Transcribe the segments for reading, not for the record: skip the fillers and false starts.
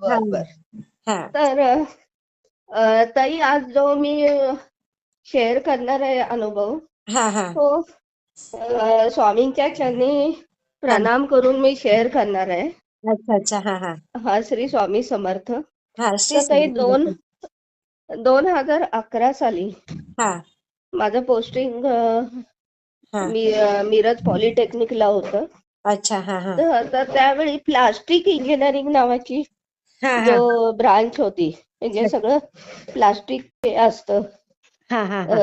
हा बर बर. हा तर ताई, आज जो मी शेअर करणार आहे अनुभव, हा हा तो स्वामींच्या चरणी हा प्रणाम करून मी शेअर करणार आहे. अच्छा अच्छा हा हा हा, श्री स्वामी समर्थ. हा श्री तर ताई, स्वामी समर्थ. 2011 साली हा माझं पोस्टिंग हा मिरज पॉलिटेक्निकला होतं. अच्छा हा हा तर त्यावेळी प्लास्टिक इंजिनिअरिंग नावाची हा जो हा ब्रांच होती, म्हणजे सगळं प्लास्टिक हे असतं, हा हा हा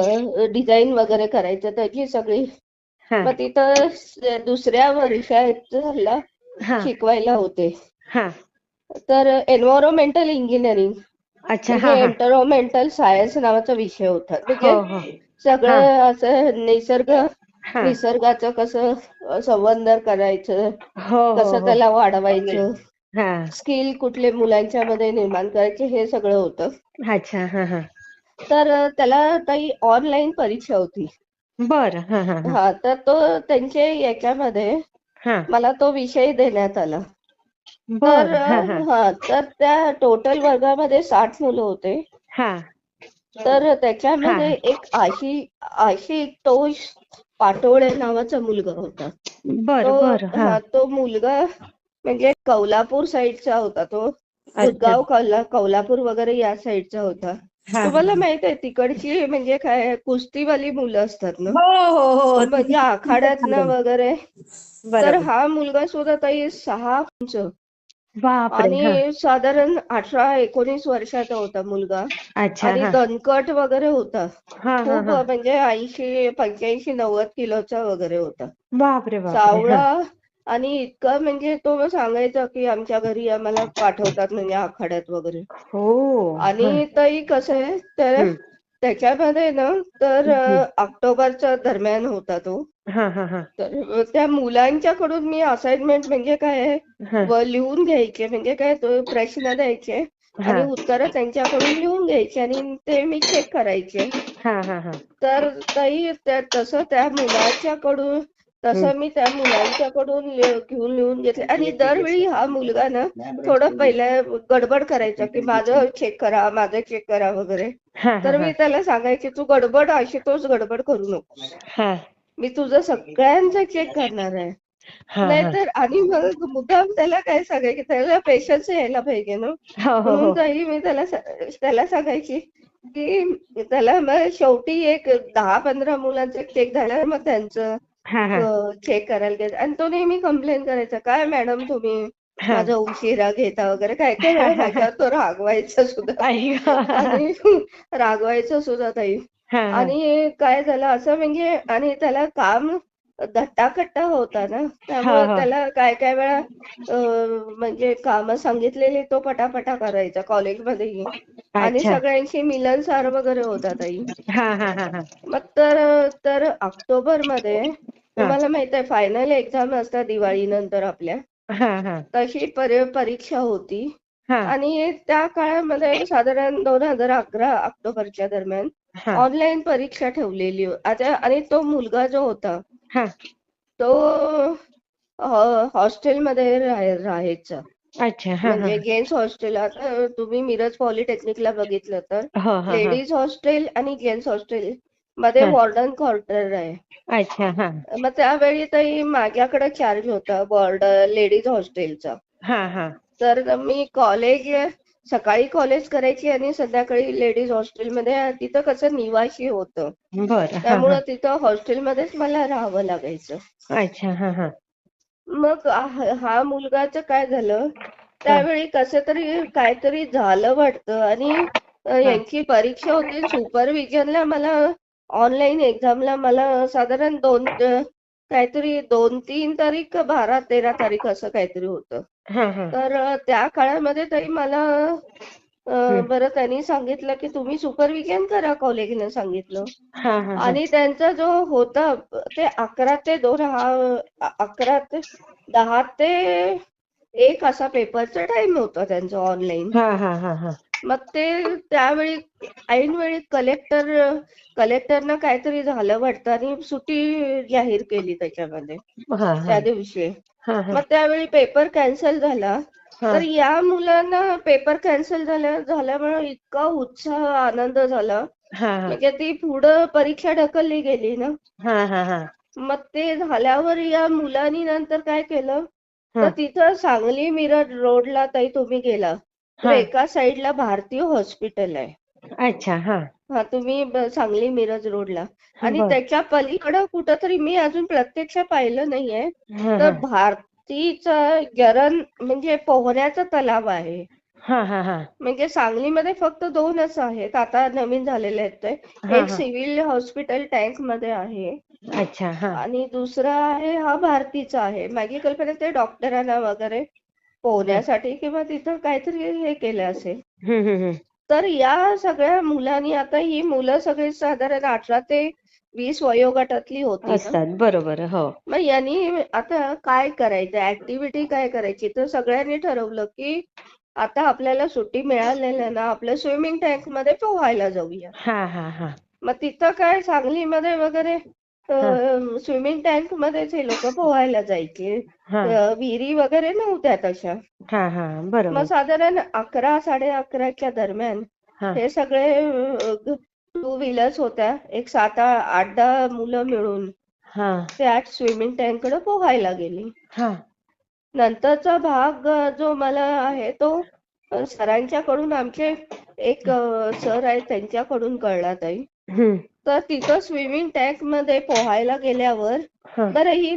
डिझाईन वगैरे करायचं त्याची सगळी. हा मग तिथं दुसऱ्या वर्षाला हा शिकवायला होते. हा तर एन्व्हायरोमेंटल इंजिनिअरिंग अच्छा म्हणजे हा हा एन्व्हायरोमेंटल सायन्स नावाचा विषय होता. हो म्हणजे हो हा सगळं असं हा निसर्गाचं कसं संवर्धन करायचं, हो हो कसं हो त्याला वाढवायचं, हा स्किल कुठले मुलांच्या मध्ये निर्माण करायचे, हे सगळं होतं. अच्छा हा हा तर त्याला काही ऑनलाईन परीक्षा होती. बरं हा हा हा हा, तर त्यांचे याच्यामध्ये हा मला तो विषय देण्यात आला. तर बरं हा हा तर त्या टोटल वर्गामध्ये 60 मुलं होते. हा तर हा त्याच्यामध्ये एक आशितोष पाटोळे नावाचा मुलगा होता. बरं बरं हा तो मुलगा म्हणजे कौलापूर साईडचा होता. तो अच्छा बुधगाव, कौलापूर वगैरे या साईडचा होता. हा तुम्हाला हा माहित आहे तिकडची म्हणजे काय कुस्तीवाली मुलं असतात ना, हो हो हो म्हणजे आखाड्यातनं वगैरे. तर बरोबर. हा मुलगा सुद्धा ताई 6 उंच बापरे हा आणि साधारण 18-19 वर्षाचा होता मुलगा. अच्छा आणि हा दणकट वगैरे होता. हा हा खूप हा म्हणजे 80-85-90 किलोचा वगैरे होता. बापरे बापरे हा सावळा. आणि इतका म्हणजे तो सांगायचा की आमच्या घरी आम्हाला पाठवतात म्हणजे आखाड्यात वगैरे. हो हा आणि ताई कसं आहे, तर हम्म त्याच्यामध्ये ना, तर हम्म. ऑक्टोबरच्या दरम्यान होता तो. हा हा हा तर त्या मुलांच्याकडून मी असाइनमेंट म्हणजे काय आहे, हा लिहून घ्यायचे. म्हणजे काय, तो प्रश्न द्यायचे हा आणि उत्तरं त्यांच्याकडून लिहून घ्यायची आणि ते मी चेक करायचे. हा हा हा तर ताई, त्या मुलाच्याकडून हम्म. तसं मी त्या मुलांच्याकडून घेऊन लिहून घेतले. आणि दरवेळी हा मुलगा ना थोडं पहिल्या गडबड करायचा की माझं चेक करा, माझं चेक करा वगैरे. हा हा तर हा मी त्याला सांगायचे, तू गडबड आशुतोष गडबड करू नकोस, हा मी तुझं सगळ्यांचं चेक करणार आहे. हा हा नाहीतर, आणि मग मुद्दाम त्याला काय सांगायचे, त्याला पेशन्स यायला पाहिजे ना. हो हो म्हणून हो ताई मी त्याला सांगायची की त्याला मग शेवटी एक 10-15 मुलांचे चेक झाल्यावर मग त्यांचं हा हा चेक करायला घ्यायचं. आणि तो नेहमी कंप्लेन करायचा, काय मॅडम तुम्ही हा माझा उशिरा घेता वगैरे. काय काय हा वेळा हा हा माझ्यावर तो रागवायचा सुद्धा. आई गं. आणि रागवायचं सुद्धा ताई. हा हा आणि काय झालं असं म्हणजे, आणि त्याला काम धट्टाकट्टा होता ना, हो त्यामुळे हो त्याला काय काय वेळा म्हणजे काम सांगितलेली तो पटापटा करायचा कॉलेजमध्येही. आणि अच्छा सगळ्यांशी मिलनसार वगैरे होता ताई. हा हा हा हा मग तर ऑक्टोबरमध्ये हा तुम्हाला माहित आहे फायनल एक्झाम असतात दिवाळीनंतर आपल्या, हा हा तशी परीक्षा होती. हा आणि त्या काळामध्ये साधारण 2011 ऑक्टोबरच्या दरम्यान हा ऑनलाईन परीक्षा ठेवलेली आता. आणि तो मुलगा जो होता हा तो हॉस्टेलमध्ये राहायचा. अच्छा हा हा म्हणजे जेंट्स हॉस्टेल. आता तुम्ही मिरज पॉलिटेक्निकला बघितलं तर हो हा हा लेडीज हॉस्टेल आणि जेंट्स हॉस्टेल मध्ये हा वॉर्डन क्वार्टर आहे. अच्छा हा मग त्यावेळी तरी माझ्याकडे चार्ज होता लेडीज हॉस्टेलचा. हा हा तर मी सकाळी कॉलेज करायची आणि संध्याकाळी लेडीज हॉस्टेलमध्ये. तिथं कसं निवासी होतं, बरं हा हा त्यामुळं तिथं हॉस्टेलमध्येच मला राहावं लागायचं. अच्छा हा हा मग हा मुलगाचं काय झालं, हा त्यावेळी कसं तरी काहीतरी झालं वाटतं. आणि हा यांची परीक्षा होती सुपरविजनला. मला ऑनलाईन एक्झामला मला साधारण काहीतरी 2-3 तारीख का 12-13 तारीख असं काहीतरी होतं. हा हा तर त्या काळामध्ये तरी मला हम्म. बरं त्यांनी सांगितलं की तुम्ही सुपरविजन करा, कॉलेजने सांगितलं. हा हा हा आणि त्यांचा जो होता ते 11 ते 2 11 ते 10 ते 1 असा पेपरचा टाइम होता त्यांचा ऑनलाईन. हा हा हा हा मग ते त्यावेळी ऐनवेळी कलेक्टरनं काहीतरी झालं वाटतं आणि सुट्टी जाहीर केली त्याच्यामध्ये हा त्या दिवशी. हा हा मग त्यावेळी पेपर कॅन्सल झाला हा तर या मुलांना पेपर कॅन्सल झाल्यामुळे इतका उत्साह आनंद झाला. हा हा म्हणजे ती पुढं परीक्षा ढकलली गेली ना. हा हा हा मग ते झाल्यावर या मुलांनी नंतर काय केलं, तर हा तिथं सांगली मिरज रोडला ताई तुम्ही गेला तर हा एका साईडला भारतीय हॉस्पिटल आहे. अच्छा हा हा तुम्ही सांगली मिरज रोडला आणि बर त्याच्या पलीकडं कुठंतरी मी अजून प्रत्यक्ष पाहिलं नाहीये. हा तर हा भारतीचा गरण म्हणजे पोहण्याचा तलाव आहे. हा हा हा म्हणजे सांगलीमध्ये फक्त 2च आहेत. आता नवीन झालेले आहेत ते. हा एक हा सिव्हिल हॉस्पिटल टँक मध्ये आहे अच्छा हा आणि दुसरा आहे हा भारतीचा आहे. माझी कल्पना ते डॉक्टरांना वगैरे हा पोहण्यासाठी किंवा तिथं काहीतरी हे केलं असेल. हम्म. तर या सगळ्या मुलांनी आता ही मुलं सगळी साधारण 18 ते 20 वयोगटातली होती ना. असतात बरोबर हो मग यांनी आता काय करायचं ऍक्टिव्हिटी काय करायची तर सगळ्यांनी ठरवलं की आता आपल्याला सुट्टी मिळालेल्या ना आपल्या स्विमिंग टँक मध्ये पोहायला जाऊया. हा हा हा मग तिथं काय सांगलीमध्ये वगैरे हा स्विमिंग टँक मध्येच हे लोक पोहायला जायचे. हा विहिरी वगैरे नव्हत्या तशा. हा हा मग बरोबर साधारण 11 11:30च्या दरम्यान हा हे सगळे टू व्हीलर्स होत्या. एक 7-8-10 मुलं मिळून हा त्या स्विमिंग टँक कडे पोहायला गेली. हा नंतरचा भाग जो मला आहे तो सरांच्याकडून आमचे एक सर आहेत त्यांच्याकडून कळला ताई. हम्म तर तिथं स्विमिंग टँक मध्ये पोहायला गेल्यावर हा बरं ही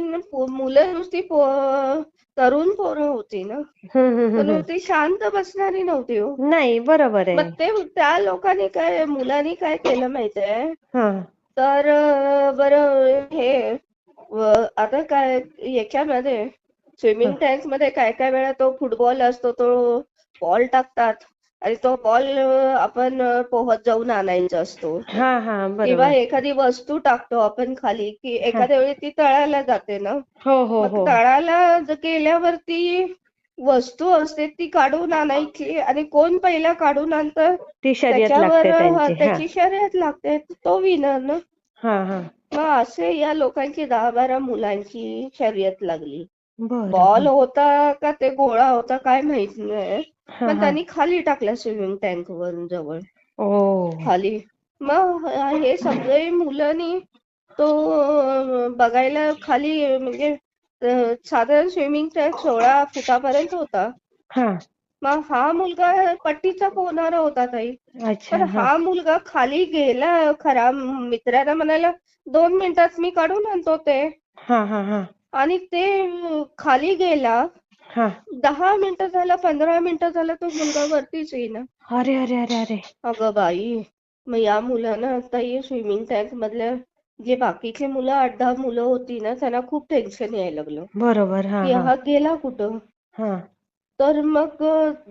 मुलं नुसती तरुण पोरं होती ना. तर हम्म नुसती शांत बसणारी नव्हती हो. नाही बरोबर आहे मग ते त्या लोकांनी काय मुलांनी काय केलं माहितीये हा तर बरं हे आता काय याच्यामध्ये हा स्विमिंग टँक मध्ये काय काय वेळा तो फुटबॉल असतो तो बॉल टाकतात आणि तो बॉल आपण पोहत जाऊन आणायचा असतो. हा हा किंवा बरोबर एखादी वस्तू टाकतो आपण खाली की हा एखाद्या वेळी ती तळायला जाते ना. हो मग हो तळाला गेल्यावरती वस्तू असते ती काढून आणायची आणि कोण पहिला काढून आणतं ती शर्यत त्याच्यावर लागते त्यांची हा त्याची शर्यत लागते तो विनर ना. हा हा मग असे या लोकांची 10-12 मुलांची शर्यत लागली. बरं बॉल हा होता का ते गोळा होता काय माहित नाही. हा पण हा त्यांनी खाली टाकला स्विमिंग टँक वरून जवळ ओ खाली. मग हे सगळे मुलांनी तो बघायला खाली म्हणजे साधारण स्विमिंग टँक 16 फुटापर्यंत होता. हा मग हा मुलगा पट्टीचा पोहणारा होता ताई. अच्छा तर हा हा मुलगा खाली गेला खरा मित्राला म्हणाला 2 मिनिटात मी काढून आणतो ते. हा हा हा आणि ते खाली गेला. हा 10 मिनिटं झालं 15 मिनिटं झालं तो मुलगा वरतीच येईना. अरे अरे अरे अरे अगं बाई. मग या मुलानं आता हे स्विमिंग टँक मधल्या जे बाकीचे मुलं 8-10 मुलं होती ना त्यांना खूप टेन्शन यायला लागलं बरोबर हा की हा हा गेला कुठं. हा तर मग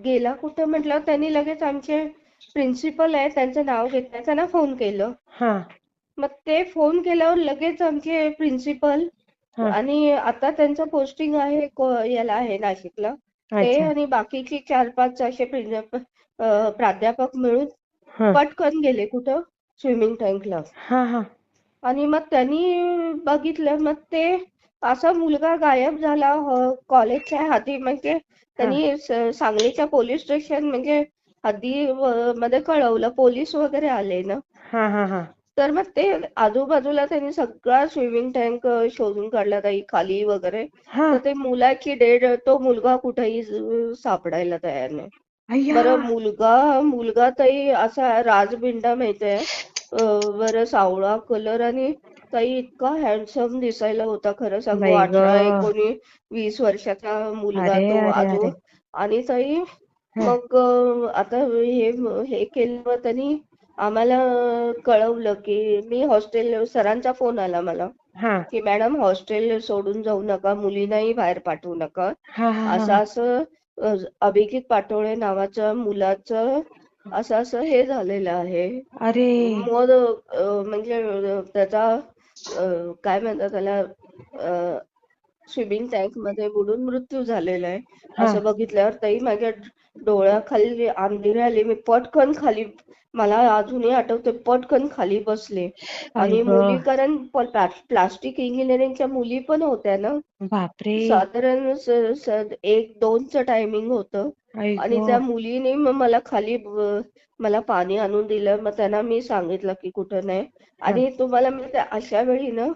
गेला कुठं म्हटलं त्यांनी लगेच आमचे प्रिन्सिपल आहे त्यांचं नाव घेतलं त्यांना फोन केलं. हा मग ते फोन केल्यावर लगेच आमचे प्रिन्सिपल हा आणि आता त्यांचं पोस्टिंग आहे याला आहे नाशिकला. ते अच्छा आणि बाकीचे 4-5 असे प्राध्यापक मिळून हा पटकन गेले कुठं स्विमिंग टँकला. हा हा आणि मग त्यांनी बघितलं मग ते असा मुलगा गायब झाला कॉलेजच्या हाती म्हणजे हा त्यांनी सांगलीच्या पोलीस स्टेशन म्हणजे हद्दी मध्ये कळवलं पोलीस वगैरे आले ना. हा हा हा तर मग ते आजूबाजूला त्यांनी सगळा स्विमिंग टँक शोधून काढला ताई खाली वगैरे. हा तर ते मुलाची डेड तो मुलगा कुठेही सापडायला तयार नाही. अय्या बरं मुलगा ताई असा राजबिंडा माहितीये बरं सावळा कलर आणि ताई इतका हँडसम दिसायला होता खरं सांगू बाई ग 18-19-20 वर्षाचा मुलगा अरे तो अरे अरे अजून. आणि ताई हा मग आता हे केलं त्यांनी आम्हाला कळवलं की मी हॉस्टेल सरांचा फोन आला मला हा की मॅडम हॉस्टेल सोडून जाऊ नका मुलींनाही बाहेर पाठवू नका. हा हा असं हा असं अभिजित पाटोळे नावाच्या मुलाचं असं असं हे झालेलं आहे. अरे मग म्हणजे त्याचा काय म्हणतात त्याला स्विमिंग टँक मध्ये बुडून मृत्यू झालेला आहे. हा असं बघितल्यावर ताई माझ्या डोळ्याखाली अंधेरी आली. मी पटकन खाली, मला अजूनही आठवते, पटकन खाली बसले. आई आणि ग. मुली, कारण प्लास्टिक इंजिनिअरिंगच्या मुली पण होत्या ना, बापरे. साधारण 1-2चं टायमिंग होतं. आई आणि ग. त्या मुलीने मग मला खाली मला पाणी आणून दिलं. मग त्यांना मी सांगितलं की कुठं नाही. हा, आणि तुम्हाला म्हणजे अशा वेळी ना,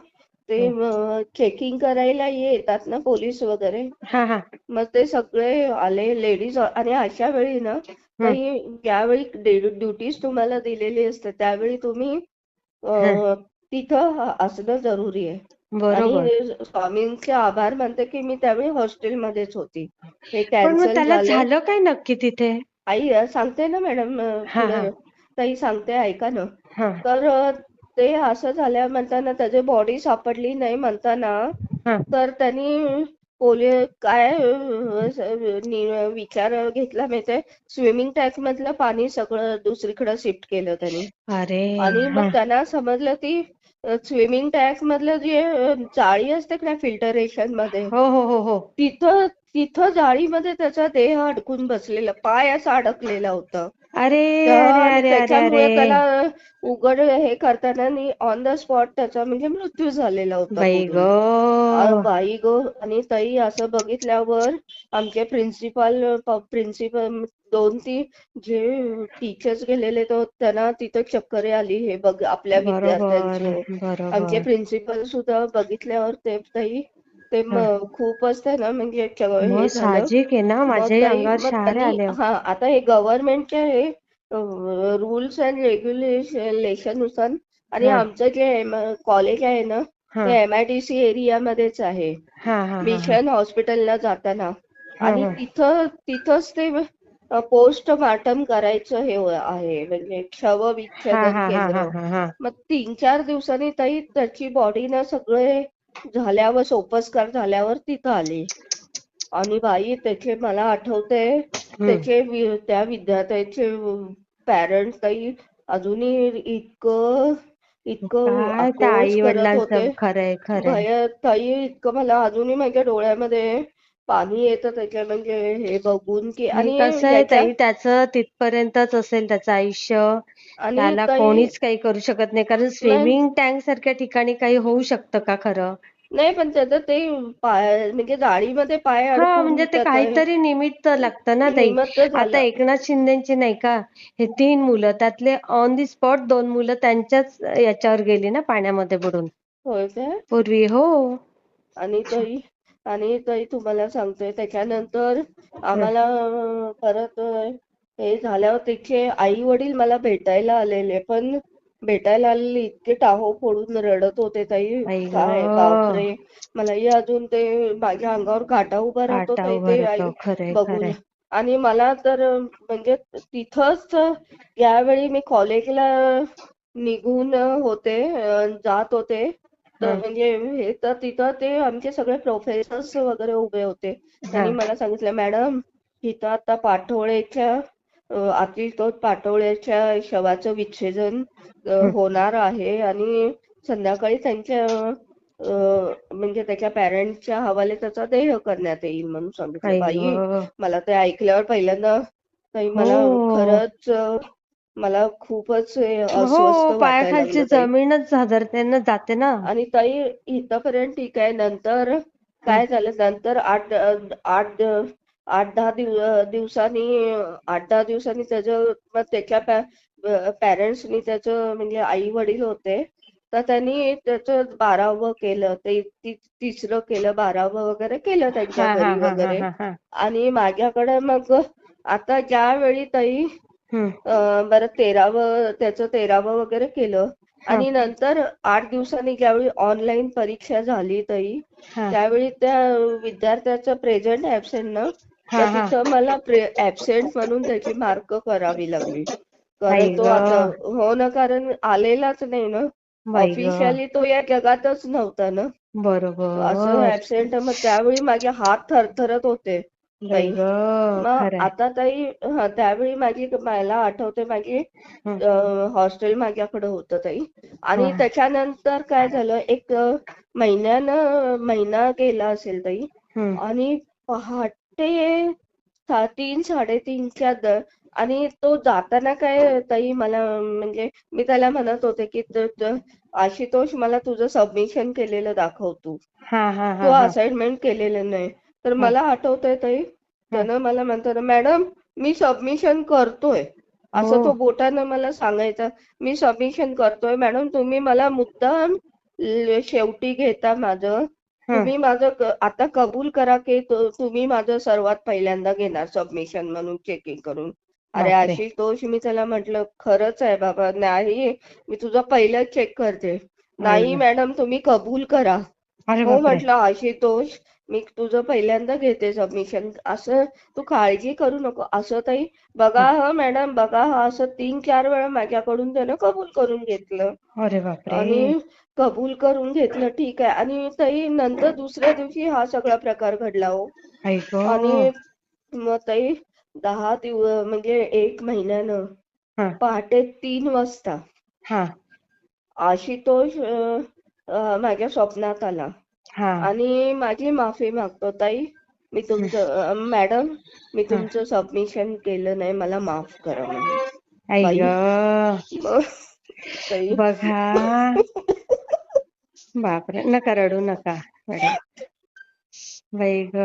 ते हा, चेकिंग करायला येतात ना पोलीस वगैरे, हा, हा. मग ते सगळे आले लेडीज. आणि अशा वेळी ना, हम्म, काही ज्यावेळी ड्युटीज तुम्हाला दिलेली असते त्यावेळी तुम्ही हा. अ, तिथं असणं जरुरी आहे. बरोबर. आणि स्वामींचे आभार मानते की मी त्यावेळी हॉस्टेलमध्येच होती. हे पण मग कॅन्सल त्याला झालं. झालं काय नक्की तिथे? आई सांगते ना मॅडम, हा, हा, पुढे ताई सांगते, ऐका ना. हा, तर ते असं झाल्या म्हणताना त्याची बॉडी सापडली नाही म्हणताना, हा. तर त्यांनी पोलीस काय विचार घेतला माहितीये, स्विमिंग टँक मधलं पाणी सगळं दुसरीकडे शिफ्ट केलं त्यांनी. अरे. आणि मग हा. त्यांना समजलं की स्विमिंग टँक मधलं जे जाळी असते ना फिल्टरेशन मध्ये, हो, हो, हो, हो. तिथं तिथं जाळीमध्ये त्याचा देह अडकून बसलेला, पाय असा अडकलेला होता. अरे, अरे, आणि अरे, अरे, अरे. त्याच्यामुळे त्याला उघड हे करताना ऑन द स्पॉट त्याचा म्हणजे मृत्यू झालेला होता बाई ग. बुडून. बाई गो. आणि ताई असं बघितल्यावर आमचे प्रिन्सिपल 2-3 जे टीचर्स गेलेले तर त्यांना तिथं चक्कर आली. हे बघ आपल्या बरोबर, विद्यार्थ्यांचे. आमचे बरोबर. प्रिन्सिपल सुद्धा बघितल्यावर ते ताई, ते हा. खूपच त्यांना म्हणजे मग हे झालं. साहजिक आहे ना, मग माझ्याही ताई अंगावर मग शहारे त्यांनी आले. आता हे गव्हर्नमेंटचे हे रूल्स अँड रेग्युलेशन नुसार. आणि हा, आमचं जे कॉलेज आहे ना, हा, ते MIDC एरियामध्येच आहे, हा, हा, हा, हा, मिशन हॉस्पिटलला जाताना. हा, आणि हा, तिथंच ते पोस्टमार्टम करायचं हे आहे, म्हणजे हा, शवविच्छेदन हा, हा, हा, केंद्र. हा, हा. मग 3-4 दिवसांनी ताई त्याची बॉडी ना सगळे झाल्यावर, सोपस्कार झाल्यावर तिथं आली. आणि बाई त्याचे मला आठवतंय, हम्म. त्या विद्यार्थ्याचे पॅरेंट्स ताई अजूनही इतकं इतकं काय त्या आक्रोश आई करत वडिलांचं होते. खरंय, खरंय. ताई इतकं मला अजूनही माझ्या डोळ्यामध्ये पाणी येतं त्याच्या म्हणजे हे बघून की. हे आणि कसं आहे याच्या ताई, त्याचं तिथपर्यंतच असेल त्याचं आयुष्य. आणि त्याला ताई कोणीच काही करू शकत नाही, कारण नाही स्विमिंग टँक सारख्या ठिकाणी काही होऊ शकतं का खरं? नाही, पण त्याचं ते पाय म्हणजे जाळीमध्ये पाय हा, म्हणजे अडकून ते त्याचं काहीतरी निमित्त लागतं ना ताई. निमित्त आता झालं. एकनाथ शिंदेची नाही का, हे 3 मुलं, त्यातले ऑन दी स्पॉट 2 मुलं त्यांच्याच याच्यावर गेली ना, पाण्यामध्ये बुडून. होय काय? पूर्वी हो. आणि ताई तुम्हाला सांगतोय त्याच्यानंतर हं, आम्हाला परत हे झाल्यावर त्याचे आई वडील मला भेटायला आलेले. पण भेटायला आलेले इतके टाहो फोडून रडत होते ताई, आई ग. काय बापरे. मलाही अजून ते माझ्या अंगावर काटा उभा राहतो काटा ताई उभा ते राहतो. खरंय, बघून. खरंय. आणि मला तर म्हणजे तिथंच यावेळी मी कॉलेजला निघून जात होते. तर हं, म्हणजे हे तर तिथं ते आमचे सगळे प्रोफेसर्स वगैरे उभे होते. हा, त्यांनी मला सांगितलं, मॅडम इथं आता पाटोळेच्या अतितोट पाटोळेच्या शवाचं विच्छेदन हं. होणार आहे. आणि संध्याकाळी त्यांच्या म्हणजे त्याच्या पॅरेंट्सच्या हवाले त्याचा देह करण्यात येईल म्हणून सांगितलं. आई बाई ग. मला ते ऐकल्यावर पहिल्यांदा ताई मला हो, खरंच मला खूपच अस्वस्थ हो. वाटायला पायाखालची लागलं ताई. जमीनच हादरते ना, जाते ना. आणि ताई इथपर्यंत ठीक आहे. नंतर हं, काय झालं, नंतर 8-10 दिवसांनी मग त्याच्या पॅरेंट्सनी त्याचं म्हणजे आई वडील होते, तर त्यांनी त्याचं 12वं केलं, ते 3रं केलं, 12वं वगैरे केलं त्यांच्या हा, हा, घरी हा, हा, वगैरे. हा, हा. आणि माझ्याकडे मग आता ज्यावेळी ताई हं, बरं 13वं वगैरे केलं. हा, आणि नंतर 8 दिवसांनी ज्यावेळी ऑनलाईन परीक्षा झाली ताई, हा, त्यावेळी त्या विद्यार्थ्याचं प्रेझेंट ऍबसेंट ना, तर हा, हा. तिथं मला ऍबसेंट म्हणून त्याची मार्क करावी लागली. कारण आई तो ग. आता हो ना, कारण आलेलाच नाही ना. बाई ग. ऑफिशियली तो या जगातच नव्हता ना. असं बरोबर. ऍबसेंट. मग त्यावेळी माझे हात थरथरत होते बाई ताई. ग. मग खरंय. आता ताई त्यावेळी मला आठवते माझी हं, हॉस्टेल माझ्याकडे होतं ताई. हा, आणि त्याच्यानंतर काय झालं, एक महिना गेला असेल ताई. हं. आणि पहाटे 3 3:30च्या आणि तो जाताना काय ताई मला म्हणजे मी त्याला म्हणत होते की आशुतोष मला तुझं सबमिशन केलेलं दाखव तू. हा हा तू हा हा असाइनमेंट केलेलं नाही. तर हा मला आठवतंय ताई, हा. त्यानं मला म्हणतो मॅडम मी सबमिशन करतोय. हो. असं तो बोटानं मला सांगायचा. मी सबमिशन करतोय मॅडम, तुम्ही मला मुद्दाम शेवटी घेता माझं. हा. तुम्ही माझं आता कबूल करा की तुम्ही माझं सर्वात पहिल्यांदा घेणार सबमिशन म्हणून चेकिंग करून. अरे बापरे. आशुतोष, मी त्याला म्हटलं खरंच आहे बाबा, नाही मी तुझं पहिलं चेक करते. आई नाही ग. मॅडम तुम्ही कबूल करा. अरे हो बापरे. म्हटलं आशुतोष, मी तुझं पहिल्यांदा घेते सबमिशन. असं तू काळजी करू नको. असं ताई बघा हा. हा मॅडम बघा हा, असं 3-4 वेळा माझ्याकडून त्यानं कबूल करून घेतलं. अरे बापरे. आणि कबूल करून घेतलं ठीक आहे. आणि ताई नंतर दुसऱ्या दिवशी हा सगळा प्रकार घडला हो. आई ग. आणि मग ताई 10 दिवस म्हणजे 1 महिन्यानं हा पहाटे 3 वाजता हा आशुतोष माझ्या स्वप्नात आला हा. आणि माझी माफी मागतो ताई. मी तुमचं मॅडम मी हा. तुमचं सबमिशन केलं नाही, मला माफ करा म्हणून. आई ग. बाई मग ताई बघा. बापरे, नका रडू नका मॅडम. बाई ग,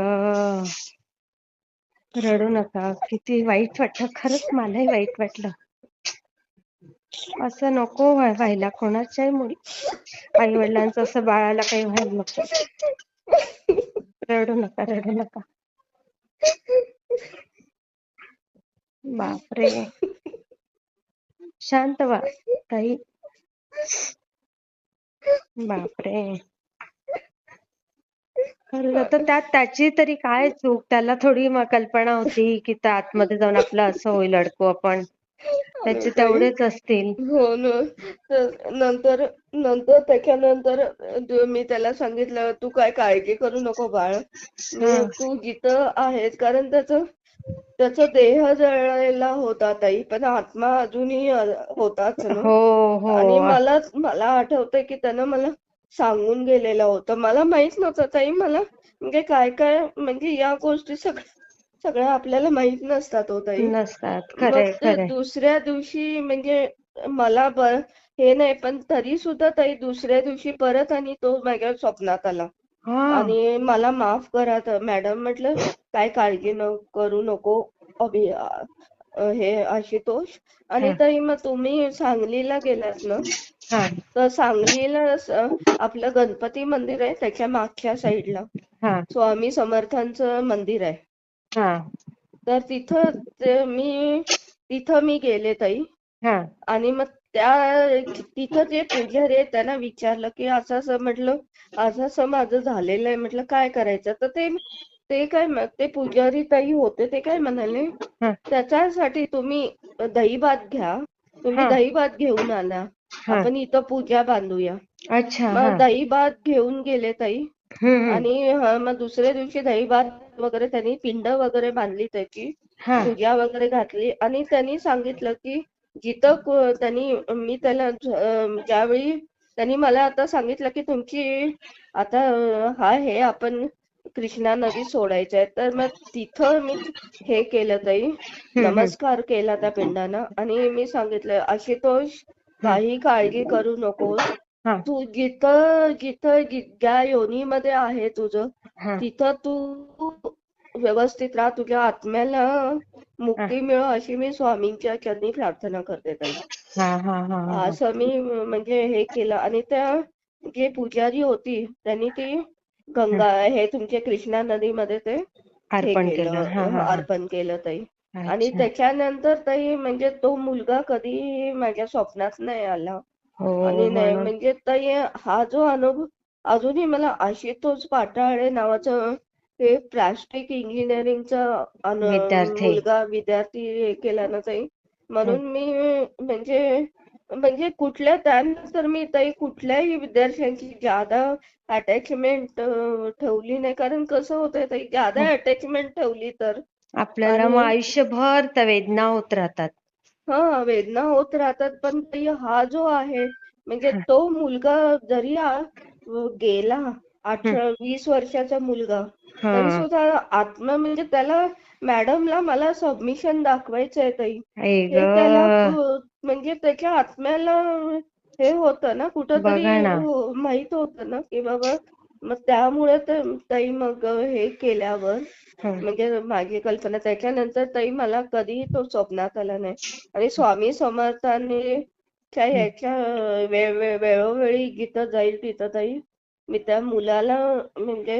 रडू नका. किती वाईट वाटलं, खरंच मलाही वाईट वाटलं. असं नको व्हायला कोणाच्याही मुली, आई वडिलांचं असं बाळाला काही व्हायला नको. रडू नका, रडू नका. बापरे. शांत व्हा ताई. बापरे. खरं तर त्यात त्याची तरी काय चूक? त्याला थोडी कल्पना होती की त्या आतमध्ये जाऊन आपलं असं होईल, अडकू आपण. आणि त्याचे ताई तेवढेच असतील. हो ना. तर नंतर नंतर त्याच्यानंतर मी त्याला सांगितलं तू काय काळजी करू नको बाळ. हा. तू जिथं आहेस, कारण त्याचं त्याचा देह जळायला होता ताई, पण आत्मा अजूनही होताच ना. हो हो. आणि मला आठवतंय की त्यानं मला सांगून गेलेलं होतं. मला माहित नव्हतं ताई, मला म्हणजे काय काय म्हणजे या गोष्टी सगळ्या आपल्याला माहित नसतात हो ताई. नसतात. मग खरंय ते खरंय. दुसऱ्या दिवशी म्हणजे मला हे नाही, पण तरी सुद्धा ताई दुसऱ्या दिवशी परत आणि तो माझ्या स्वप्नात आला. हा आणि मला माफ करा तर मॅडम म्हटलं काय काळजी करू नको हे आशुतोष. आणि हा ताई मग तुम्ही सांगलीला गेलात ना, हा तर सांगलीला आपलं गणपती मंदिर आहे, त्याच्या मागच्या साईडला हा स्वामी समर्थांचं मंदिर आहे. हा तर तिथं मी गेले ताई. हा आणि मग तिथं जे पुजारी आहेत त्यांना विचारलं की असं असं, म्हटलं असं असं माझं झालेलं आहे, म्हटलं काय करायचं. तर ते काय ते पुजारी ताई होते, ते काय म्हणाले हा त्याच्यासाठी तुम्ही दहीभात घ्या. तुम्ही हा दहीभात घेऊन आला, हा. आपण इथं पूजा बांधूया. अच्छा. हा. मग दहीभात घेऊन गेले ताई. हम्म. आणि मग दुसऱ्या दिवशी दहीभात वगैरे त्यांनी पिंड वगैरे बांधली, त्याची हा पूजा वगैरे घातली. आणि त्यांनी सांगितलं की जिथं मी त्याला ज्यावेळी त्यांनी मला आता सांगितलं की तुमची आता हे आपण कृष्णा नदी सोडायची आहे. तर मग तिथं मी हे केलं ताई, हम्म. नमस्कार केला त्या पिंडानं. आणि मी सांगितलं आशुतोष हम्म. काही काळजी करू नकोस. हा तू जिथं जिथं ज्या योनीमध्ये आहे तुझं, हा तिथं तू व्यवस्थित राहा, तुझ्या आत्म्याला हा मुक्ती मिळो अशी मी स्वामींच्या चरणी प्रार्थना करते ताई. हा हा हा हा. असं मी म्हणजे हे केलं. आणि त्या जे पुजारी होती त्यांनी ती हा. गंगा हे तुमच्या कृष्णा नदीमध्ये ते हे अर्पण केलं. हा केलं, हा हा. अर्पण केलं ताई. आणि अच्छा. त्याच्यानंतर ताई म्हणजे तो मुलगा कधी माझ्या स्वप्नात नाही आला. हो. आणि नाही म्हणून म्हणजे ताई हा जो अनुभव अजूनही मला, आशुतोष पाठाळे नावाचं हे प्लास्टिक इंजिनिअरिंगचा विद्यार्थी. विद्यार्थी हे केला ना ताई. हं. म्हणून मी म्हणजे म्हणजे त्यानंतर मी ताई कुठल्याही विद्यार्थ्यांची जादा अटॅचमेंट ठेवली नाही. कारण कसं होतंय ताई, हं. जादा अटॅचमेंट ठेवली तर आपल्याला मग आणि आयुष्यभर त्या वेदना होत राहतात. हा वेदना होत राहतात. पण ताई हा जो आहे म्हणजे हा. तो मुलगा जरी गेला, हं. 20 वर्षाचा मुलगा, हा तरी सुद्धा आत्मा म्हणजे त्याला मॅडमला मला सबमिशन दाखवायचंय ताई. आई ग, हे त्याला म्हणजे त्याच्या आत्म्याला हे होतं ना, कुठंतरी बघा ना. माहित होतं ना की बाबा, मग त्यामुळे तर ताई मग हे केल्यावर हं, म्हणजे माझी कल्पना त्याच्यानंतर ताई मला कधीही तो स्वप्नात आला नाही. आणि स्वामी समर्थांनी च्या हं, याच्या वेळोवेळी जिथं जाईल तिथं ताई मी त्या मुलाला म्हणजे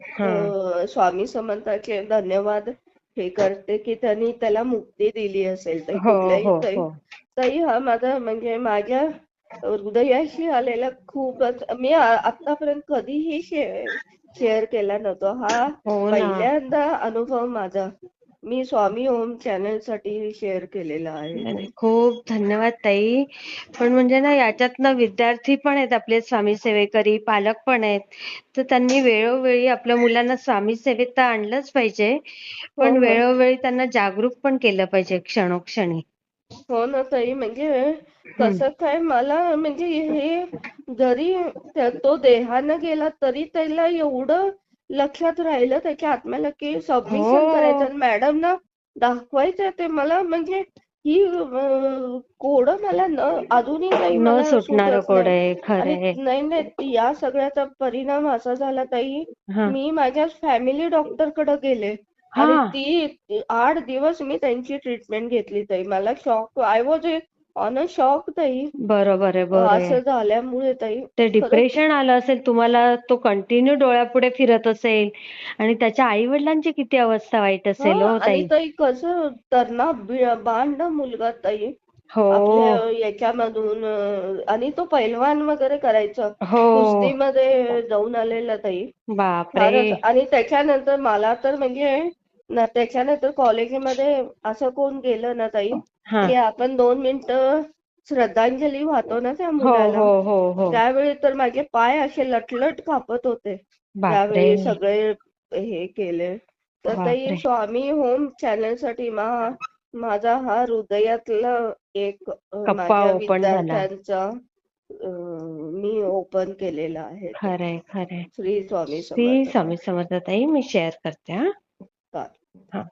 हं. स्वामी समर्थांचे धन्यवाद हे करते की त्यांनी त्याला मुक्ती दिली असेल ताई हो कुठल्याही हो ताई. हो. ताई हा माझा म्हणजे माझ्या हृदयाशी आलेला खूपच मी आतापर्यंत कधीही शेअर केला नव्हता. हा हो ना. पहिल्यांदा अनुभव माझा मी स्वामी ओम चॅनल साठी शेअर केलेला आहे नाही, ताई. नाही. खूप धन्यवाद ताई. पण म्हणजे ना याच्यातनं विद्यार्थी पण आहेत आपले स्वामी सेवेकरी, पालक पण आहेत. तर त्यांनी वेळोवेळी आपल्या मुलांना स्वामी सेवेत तर आणलंच पाहिजे. हो पण ना. वेळोवेळी त्यांना जागरूक पण केलं पाहिजे क्षणोक्षणी. हो ना ताई, म्हणजे हं. कसं काय मला म्हणजे हे जरी तो देहानं गेला तरी त्याला एवढं लक्षात राहिलं त्याच्या आत्म्याला की सबमिशन करायचं हो. आणि मॅडमना दाखवायचं ते मला म्हणजे ही कोड मला अजूनही ताई न मला सुटणारं सुटत कोड नाही. आहे. आणि खरंय. नाही नाही या सगळ्याचा परिणाम असा झाला ताई, हां. मी माझ्या फॅमिली डॉक्टरकडे गेले आणि हां. 8 दिवस मी त्यांची ट्रीटमेंट घेतली ताई. मला shock I was on a shock ताई. बरोबर आहे, बरं आहे. असं झाल्यामुळे ताई ते खरंच. डिप्रेशन आलं असेल तुम्हाला, तो कंटिन्यू डोळ्यापुढे फिरत असेल आणि त्याच्या आई-वडिलांची किती अवस्था वाईट हा असेल हो आणि ताई. ताई कसं तरणा बांड मुलगा ताई आपल्या हो. याच्यामधून आणि तो पैलवान वगैरे करायचा. हो. कुस्तीमध्ये जाऊन आलेला ताई. बापरे! फारच आणि त्याच्यानंतर मला तर म्हणजे त्याच्यानंतर कॉलेजमध्ये असं कोण गेलं ना ताई हां. की आपण 2 मिनिटं श्रद्धांजली वाहतो ना त्या हो, मुलाला. हो, हो, हो. त्यावेळी तर माझे पाय असे लटलट कापत होते. बापरे! त्यावेळी सगळे हे केले. तर ताई बापरे! स्वामी होम चॅनल साठी माझा हा हृदयातला एक कप्पा माझ्या ओपन झाला. विद्यार्थ्यांचा मी ओपन केलेला आहे ताई. खरंय, खरंय. श्री स्वामी श्री समर्थ ताई. स्वामी समर्थ ताई. मी शेअर करते हां. चालेल. हां.